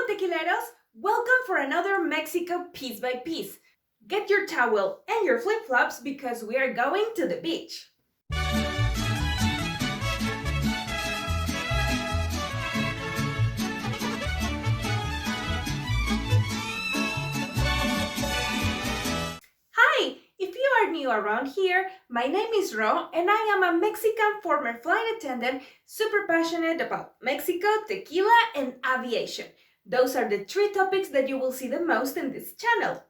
tequileros! Welcome for another Mexico Piece by Piece. Get your towel and your flip-flops because we are going to the beach. Hi! If you are new around here, my name is Ro and I am a Mexican former flight attendant super passionate about Mexico, tequila, and aviation. Those are the three topics that you will see the most in this channel.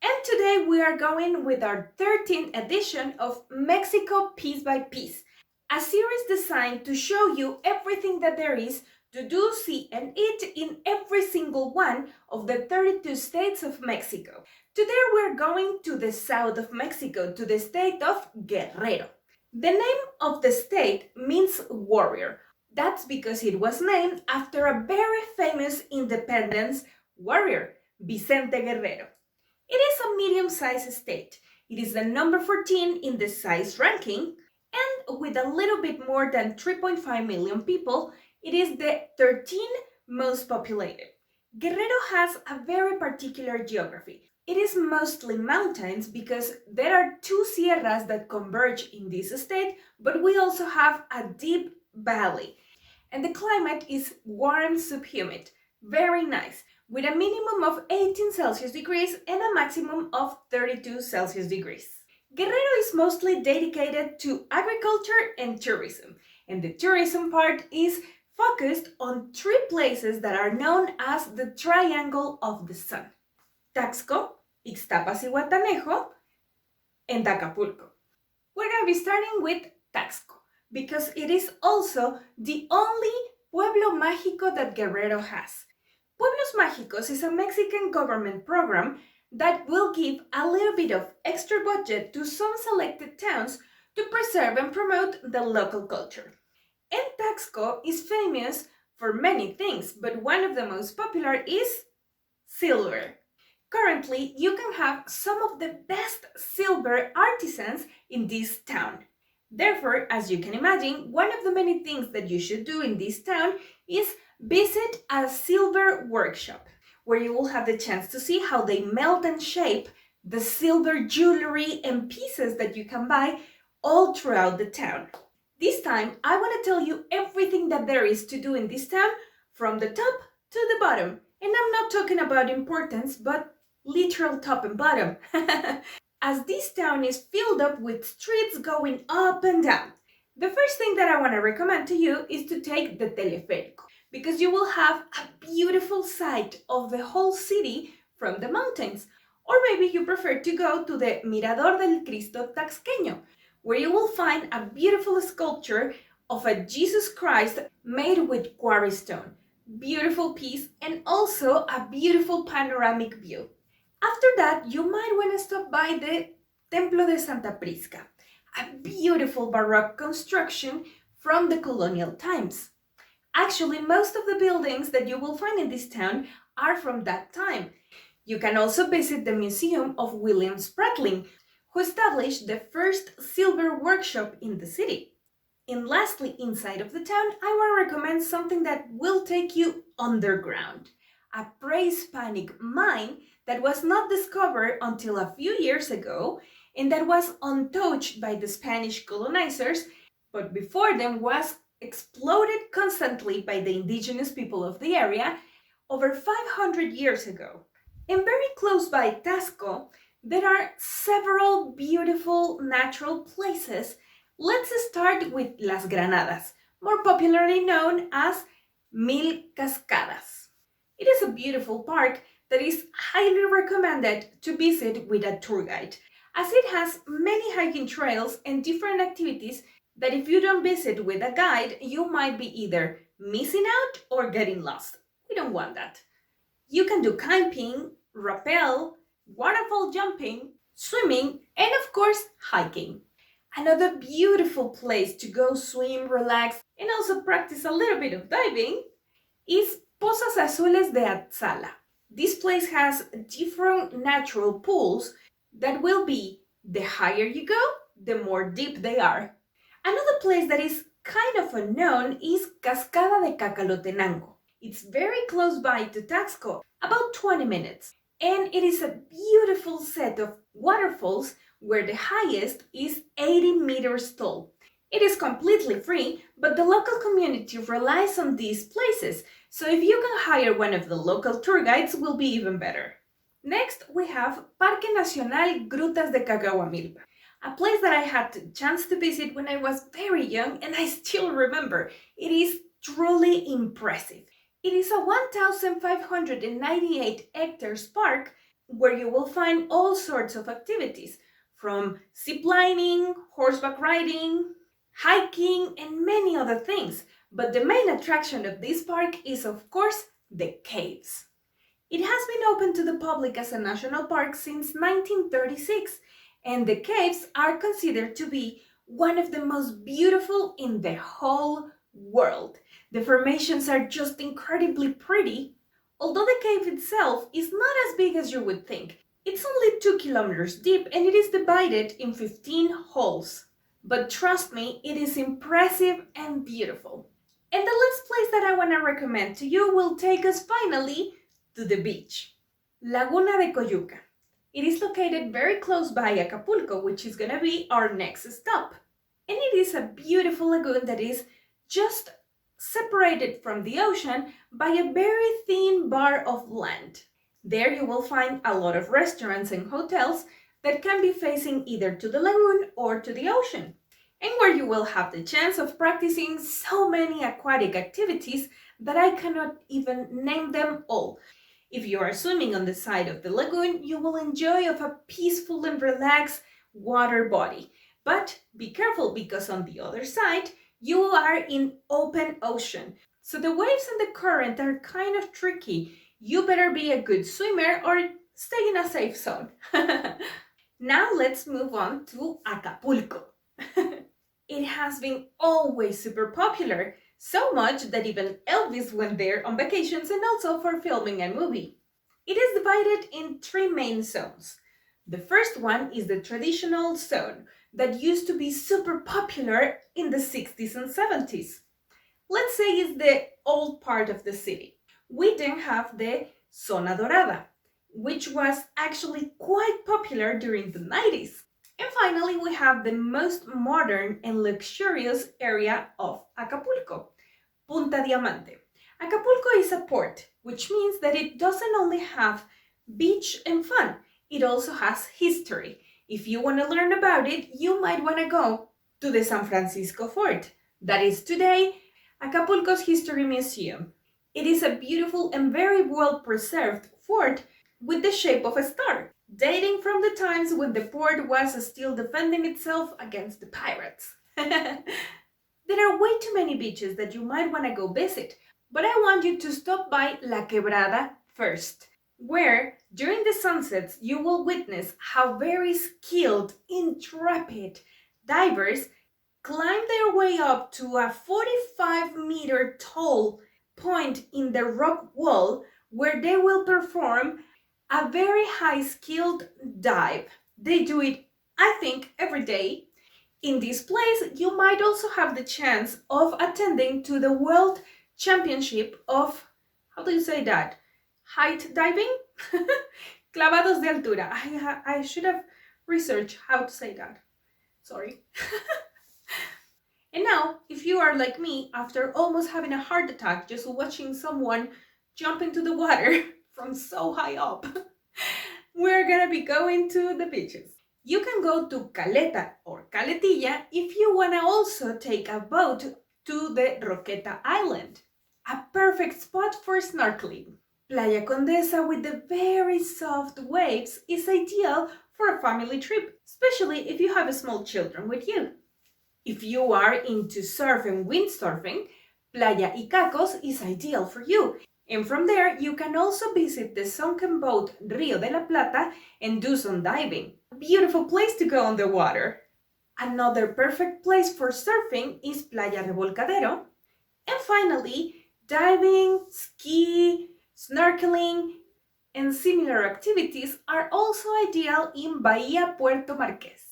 And today we are going with our 13th edition of Mexico Piece by Piece, a series designed to show you everything that there is to do, see, and eat in every single one of the 32 states of Mexico. Today we're going to the south of Mexico, to the state of Guerrero. The name of the state means warrior. That's because it was named after a very famous independence warrior, Vicente Guerrero. It is a medium-sized state. It is the number 14 in the size ranking, and with a little bit more than 3.5 million people, it is the 13th most populated. Guerrero has a very particular geography. It is mostly mountains because there are two sierras that converge in this state, but we also have a deep valley. And the climate is warm subhumid, very nice, with a minimum of 18 Celsius degrees and a maximum of 32 Celsius degrees. Guerrero is mostly dedicated to agriculture and tourism, and the tourism part is focused on three places that are known as the Triangle of the Sun: Taxco, Ixtapas y Guatanejo, and Acapulco. We're going to be starting with Taxco, because it is also the only pueblo mágico that Guerrero has. Pueblos Mágicos is a Mexican government program that will give a little bit of extra budget to some selected towns to preserve and promote the local culture. And Taxco is famous for many things, but one of the most popular is silver. Currently, you can have some of the best silver artisans in this town. Therefore, as you can imagine, one of the many things that you should do in this town is visit a silver workshop, where you will have the chance to see how they melt and shape the silver jewelry and pieces that you can buy all throughout the town. This time, I want to tell you everything that there is to do in this town from the top to the bottom. And I'm not talking about importance, but literal top and bottom. As this town is filled up with streets going up and down. The first thing that I want to recommend to you is to take the teleférico, because you will have a beautiful sight of the whole city from the mountains. Or maybe you prefer to go to the Mirador del Cristo Taxqueño, where you will find a beautiful sculpture of a Jesus Christ made with quarry stone. Beautiful piece, and also a beautiful panoramic view. After that, you might want to stop by the Templo de Santa Prisca, a beautiful Baroque construction from the colonial times. Actually, most of the buildings that you will find in this town are from that time. You can also visit the Museum of William Spratling, who established the first silver workshop in the city. And lastly, inside of the town, I want to recommend something that will take you underground. A pre-Hispanic mine that was not discovered until a few years ago and that was untouched by the Spanish colonizers, but before them was exploded constantly by the indigenous people of the area over 500 years ago. And very close by Taxco, there are several beautiful natural places. Let's start with Las Granadas, more popularly known as Mil Cascadas. It is a beautiful park that is highly recommended to visit with a tour guide, as it has many hiking trails and different activities that if you don't visit with a guide, you might be either missing out or getting lost. We don't want that. You can do camping, rappel, waterfall jumping, swimming, and of course, hiking. Another beautiful place to go swim, relax, and also practice a little bit of diving is Pozas Azules de Atzala. This place has different natural pools that will be the higher you go, the more deep they are. Another place that is kind of unknown is Cascada de Cacalotenango. It's very close by to Taxco, about 20 minutes. And it is a beautiful set of waterfalls where the highest is 80 meters tall. It is completely free, but the local community relies on these places, so if you can hire one of the local tour guides, will be even better. Next, we have Parque Nacional Grutas de Cacahuamilpa, a place that I had the chance to visit when I was very young and I still remember. It is truly impressive. It is a 1,598 hectares park where you will find all sorts of activities, from zip lining, horseback riding, hiking, and many other things. But the main attraction of this park is, of course, the caves. It has been open to the public as a national park since 1936, and the caves are considered to be one of the most beautiful in the whole world. The formations are just incredibly pretty, although the cave itself is not as big as you would think. It's only 2 kilometers deep and it is divided in 15 holes. But trust me, it is impressive and beautiful. And the last place that I want to recommend to you will take us finally to the beach. Laguna de Coyuca. It is located very close by Acapulco, which is going to be our next stop. And it is a beautiful lagoon that is just separated from the ocean by a very thin bar of land. There you will find a lot of restaurants and hotels that can be facing either to the lagoon or to the ocean, and where you will have the chance of practicing so many aquatic activities that I cannot even name them all. If you are swimming on the side of the lagoon, you will enjoy of a peaceful and relaxed water body. But be careful, because on the other side, you are in open ocean. So the waves and the current are kind of tricky. You better be a good swimmer or stay in a safe zone. Now let's move on to Acapulco. It has been always super popular, so much that even Elvis went there on vacations and also for filming a movie. It is divided in 3 main zones. The first one is the traditional zone that used to be super popular in the 60s and 70s. Let's say it's the old part of the city. We then have the Zona Dorada, which was actually quite popular during the 90s. And finally, we have the most modern and luxurious area of Acapulco, Punta Diamante. Acapulco is a port, which means that it doesn't only have beach and fun, it also has history. If you want to learn about it, you might want to go to the San Francisco Fort. That is today Acapulco's History Museum. It is a beautiful and very well preserved fort with the shape of a star, dating from the times when the port was still defending itself against the pirates. There are way too many beaches that you might want to go visit, but I want you to stop by La Quebrada first, where during the sunsets you will witness how very skilled, intrepid divers climb their way up to a 45-meter tall point in the rock wall, where they will perform a very high-skilled dive. They do it, I think, every day. In this place, you might also have the chance of attending to the World Championship of, how do you say that? Height diving? Clavados de altura. I should have researched how to say that. Sorry. And now, if you are like me, after almost having a heart attack just watching someone jump into the water from so high up, we're gonna be going to the beaches. You can go to Caleta or Caletilla if you wanna also take a boat to the Roqueta Island, a perfect spot for snorkeling. Playa Condesa with the very soft waves is ideal for a family trip, especially if you have small children with you. If you are into surf and windsurfing, Playa Icacos is ideal for you. And from there, you can also visit the sunken boat Rio de la Plata and do some diving. A beautiful place to go on the water. Another perfect place for surfing is Playa Revolcadero. And finally, diving, ski, snorkeling, and similar activities are also ideal in Bahia Puerto Marqués.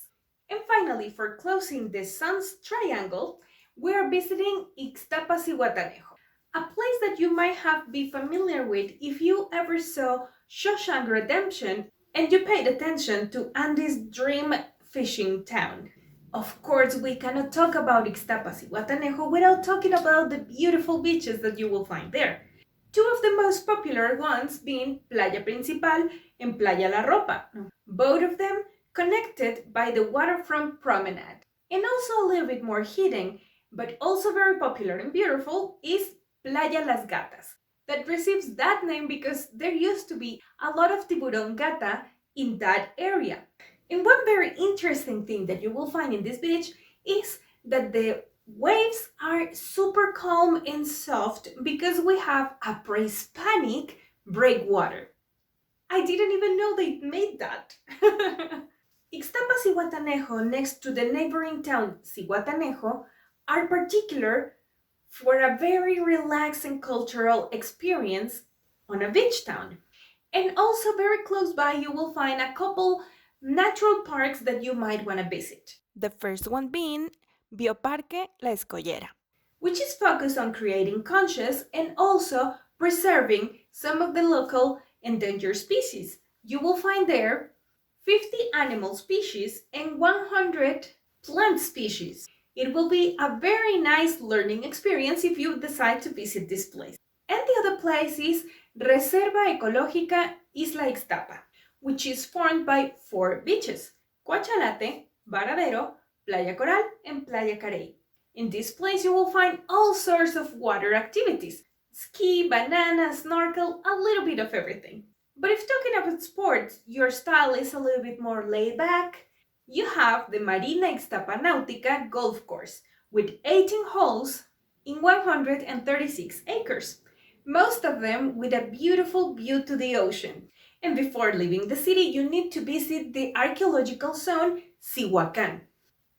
And finally, for closing the Sun's Triangle, we are visiting Ixtapas y Guatanejo, a place that you might have be familiar with if you ever saw Shawshank Redemption and you paid attention to Andy's dream fishing town. Of course, we cannot talk about Ixtapas y Guatanejo without talking about the beautiful beaches that you will find there. Two of the most popular ones being Playa Principal and Playa La Ropa, both of them connected by the waterfront promenade. And also a little bit more hidden, but also very popular and beautiful, is Playa Las Gatas, that receives that name because there used to be a lot of tiburon gata in that area. And one very interesting thing that you will find in this beach is that the waves are super calm and soft because we have a pre-Hispanic breakwater. I didn't even know they made that. Ixtapas y Guatanejo, next to the neighboring town Zihuatanejo, are particular for a very relaxed and cultural experience on a beach town. And also very close by you will find a couple natural parks that you might want to visit. The first one being Bioparque La Escollera, which is focused on creating conscious and also preserving some of the local endangered species. You will find there 50 animal species and 100 plant species. It will be a very nice learning experience if you decide to visit this place. And the other place is Reserva Ecológica Isla Ixtapa, which is formed by 4 beaches: Coachalate, Varadero, Playa Coral, and Playa Carey. In this place, you will find all sorts of water activities: ski, banana, snorkel, a little bit of everything. But if talking about sports, your style is a little bit more laid back, you have the Marina Ixtapa Náutica golf course with 18 holes in 136 acres, most of them with a beautiful view to the ocean. And before leaving the city, you need to visit the archaeological zone Cihuacán,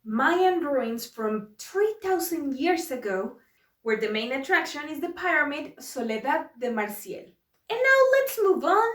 Mayan ruins from 3,000 years ago, where the main attraction is the pyramid Soledad de Marcial. And now let's move on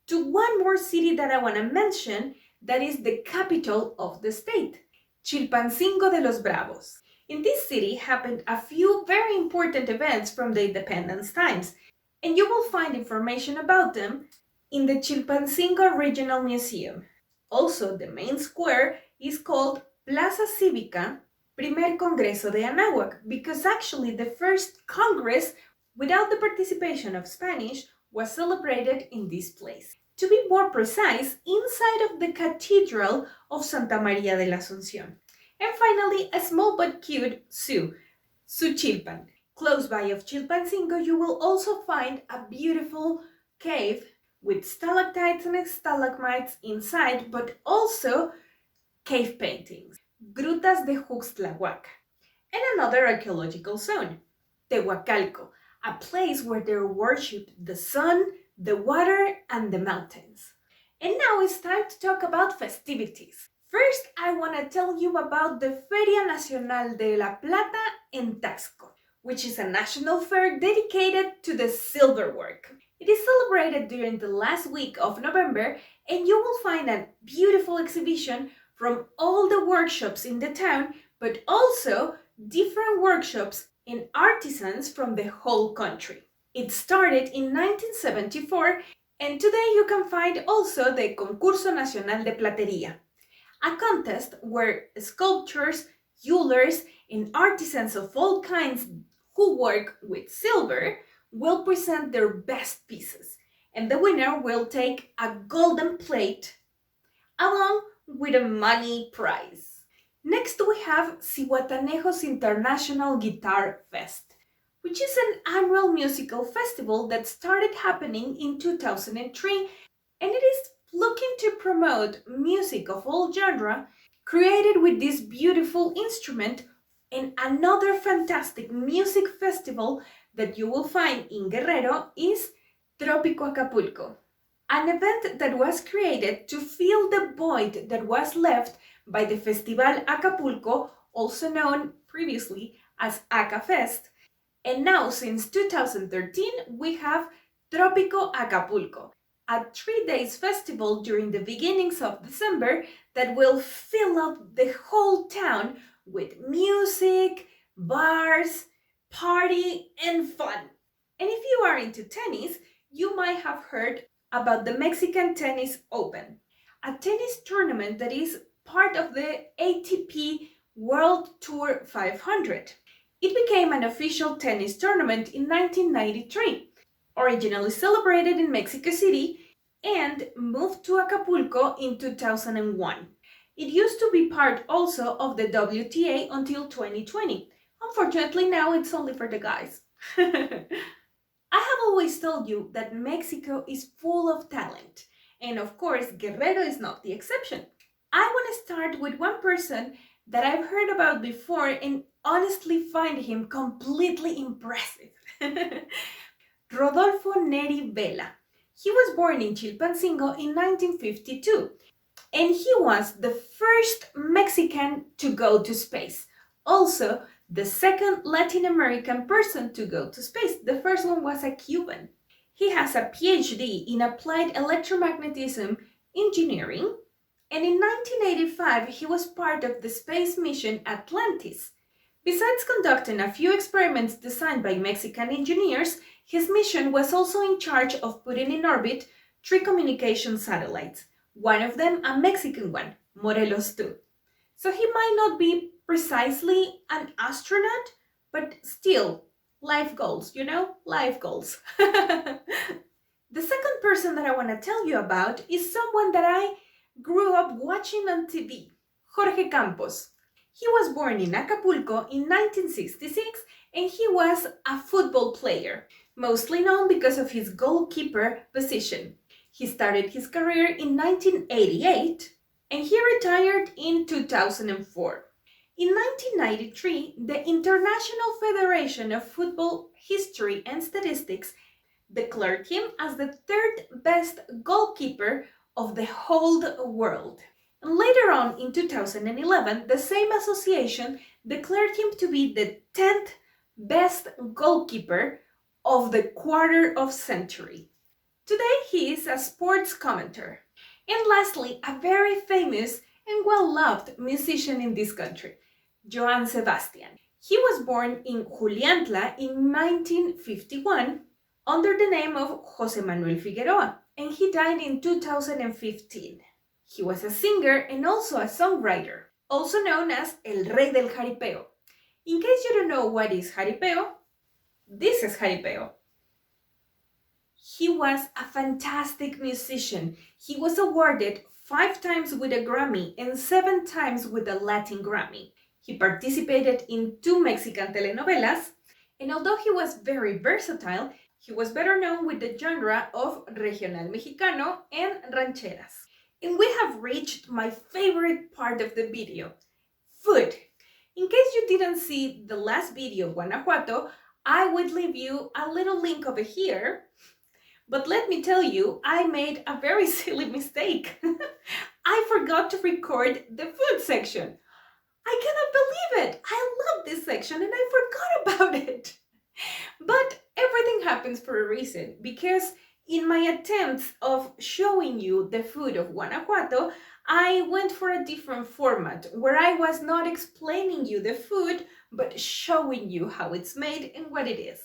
to one more city that I want to mention, that is the capital of the state, Chilpancingo de los Bravos. In this city happened a few very important events from the independence times, and you will find information about them in the Chilpancingo Regional Museum. Also, the main square is called Plaza Cívica Primer Congreso de Anáhuac, because actually the first Congress without the participation of Spanish was celebrated in this place. To be more precise, inside of the Cathedral of Santa María de la Asunción. And finally, a small but cute zoo, Suchilpan. Close by of Chilpancingo, you will also find a beautiful cave with stalactites and stalagmites inside, but also cave paintings, Grutas de Juxtlahuaca, and another archaeological zone, Tehuacalco, a place where they worship the sun, the water, and the mountains. And now it's time to talk about festivities. First, I want to tell you about the Feria Nacional de la Plata en Taxco, which is a national fair dedicated to the silverwork. It is celebrated during the last week of November, and you will find a beautiful exhibition from all the workshops in the town, but also different workshops and artisans from the whole country. It started in 1974, and today you can find also the Concurso Nacional de Platería, a contest where sculptors, jewelers, and artisans of all kinds who work with silver will present their best pieces, and the winner will take a golden plate along with a money prize. Next we have Zihuatanejo's International Guitar Fest, which is an annual musical festival that started happening in 2003, and it is looking to promote music of all genre created with this beautiful instrument. And another fantastic music festival that you will find in Guerrero is Trópico Acapulco, an event that was created to fill the void that was left by the Festival Acapulco, also known previously as Acafest. And now, since 2013, we have Trópico Acapulco, a 3-day festival during the beginnings of December that will fill up the whole town with music, bars, party, and fun. And if you are into tennis, you might have heard about the Mexican Tennis Open, a tennis tournament that is part of the ATP World Tour 500. It became an official tennis tournament in 1993, originally celebrated in Mexico City, and moved to Acapulco in 2001. It used to be part also of the WTA until 2020. Unfortunately, now it's only for the guys. I have always told you that Mexico is full of talent, and of course, Guerrero is not the exception. I want to start with one person that I've heard about before and honestly find him completely impressive. Rodolfo Neri Vela. He was born in Chilpancingo in 1952, and he was the first Mexican to go to space. Also, the second Latin American person to go to space. The first one was a Cuban. He has a PhD in applied electromagnetism engineering, and in 1985 he was part of the space mission Atlantis. Besides conducting a few experiments designed by Mexican engineers, his mission was also in charge of putting in orbit 3 communication satellites, one of them a Mexican one, Morelos 2. So he might not be precisely an astronaut, but still, life goals, life goals. The second person that I want to tell you about is someone that I grew up watching on TV, Jorge Campos. He was born in Acapulco in 1966 and he was a football player, mostly known because of his goalkeeper position. He started his career in 1988 and he retired in 2004. In 1993, the International Federation of Football History and Statistics declared him as the 3rd best goalkeeper of the whole world. And later on in 2011, the same association declared him to be the 10th best goalkeeper of the quarter of century. Today he is a sports commentator. And lastly, a very famous and well-loved musician in this country, Johann Sebastian. He was born in Juliantla in 1951 under the name of José Manuel Figueroa, and he died in 2015. He was a singer and also a songwriter, also known as El Rey del Jaripeo. In case you don't know what is jaripeo, this is jaripeo. He was a fantastic musician. He was awarded 5 times with a Grammy and 7 times with a Latin Grammy. He participated in 2 Mexican telenovelas, and although he was very versatile, he was better known with the genre of regional mexicano and rancheras. And we have reached my favorite part of the video, food. In case you didn't see the last video, Guanajuato, I would leave you a little link over here. But let me tell you, I made a very silly mistake. I forgot to record the food section. I cannot believe it. I love this section and I forgot about it. But everything happens for a reason, because in my attempts of showing you the food of Guanajuato, I went for a different format where I was not explaining you the food, but showing you how it's made and what it is.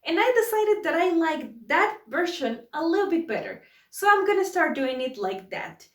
And I decided that I like that version a little bit better. So I'm gonna start doing it like that.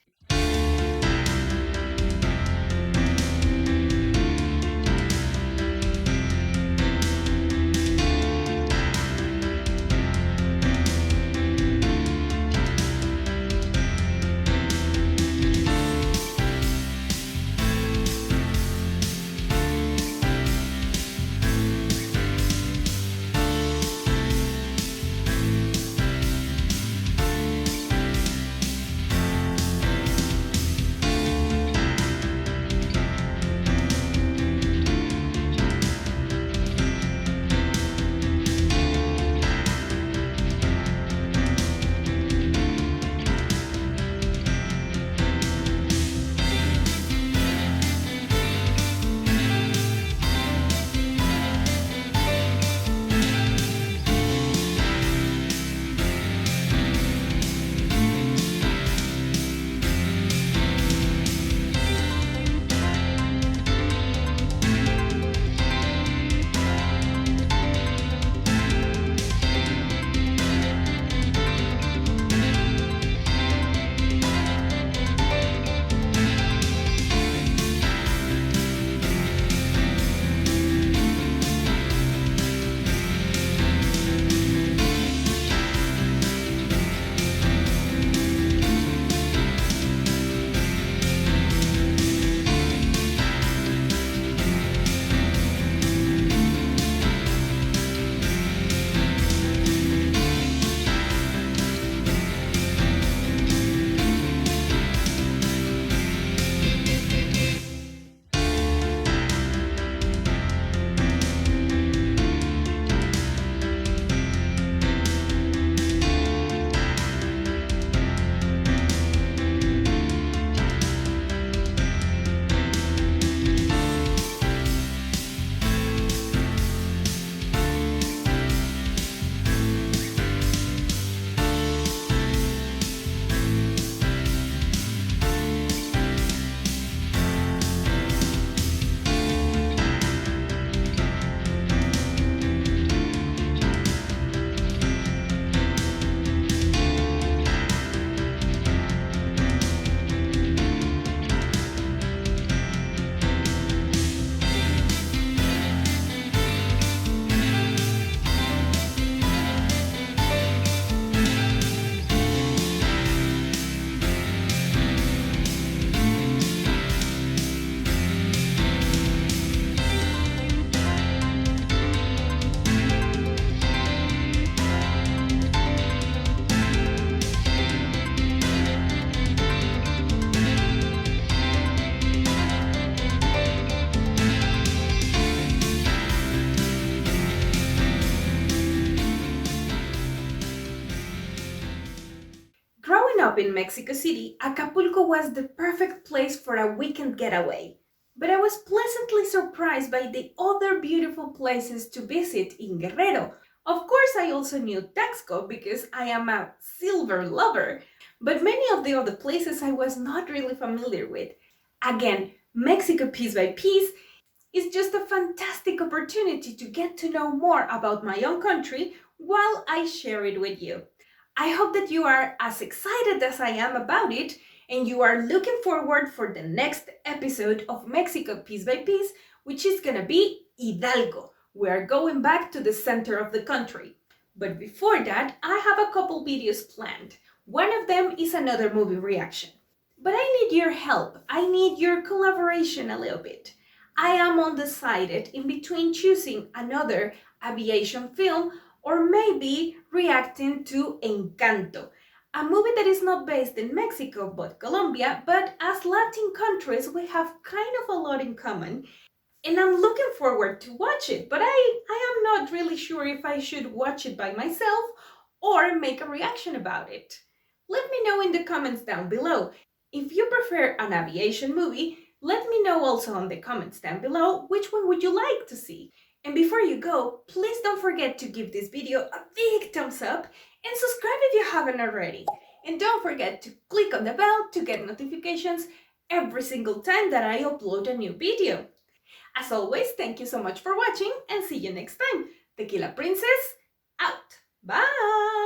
up in Mexico City, Acapulco was the perfect place for a weekend getaway. But I was pleasantly surprised by the other beautiful places to visit in Guerrero. Of course, I also knew Texco because I am a silver lover, but many of the other places I was not really familiar with. Again, Mexico Piece by Piece is just a fantastic opportunity to get to know more about my own country while I share it with you. I hope that you are as excited as I am about it and you are looking forward for the next episode of Mexico Piece by Piece, which is gonna be Hidalgo. We are going back to the center of the country. But before that, I have a couple videos planned. One of them is another movie reaction. But I need your help. I need your collaboration a little bit. I am undecided in between choosing another aviation film or maybe reacting to Encanto, a movie that is not based in Mexico but Colombia, but as Latin countries we have kind of a lot in common. And I'm looking forward to watch it, but I am not really sure if I should watch it by myself or make a reaction about it. Let me know in the comments down below. If you prefer an aviation movie, let me know also in the comments down below which one would you like to see. And before you go, please don't forget to give this video a big thumbs up and subscribe if you haven't already. And don't forget to click on the bell to get notifications every single time that I upload a new video. As always, thank you so much for watching and see you next time. Tequila Princess, out. Bye!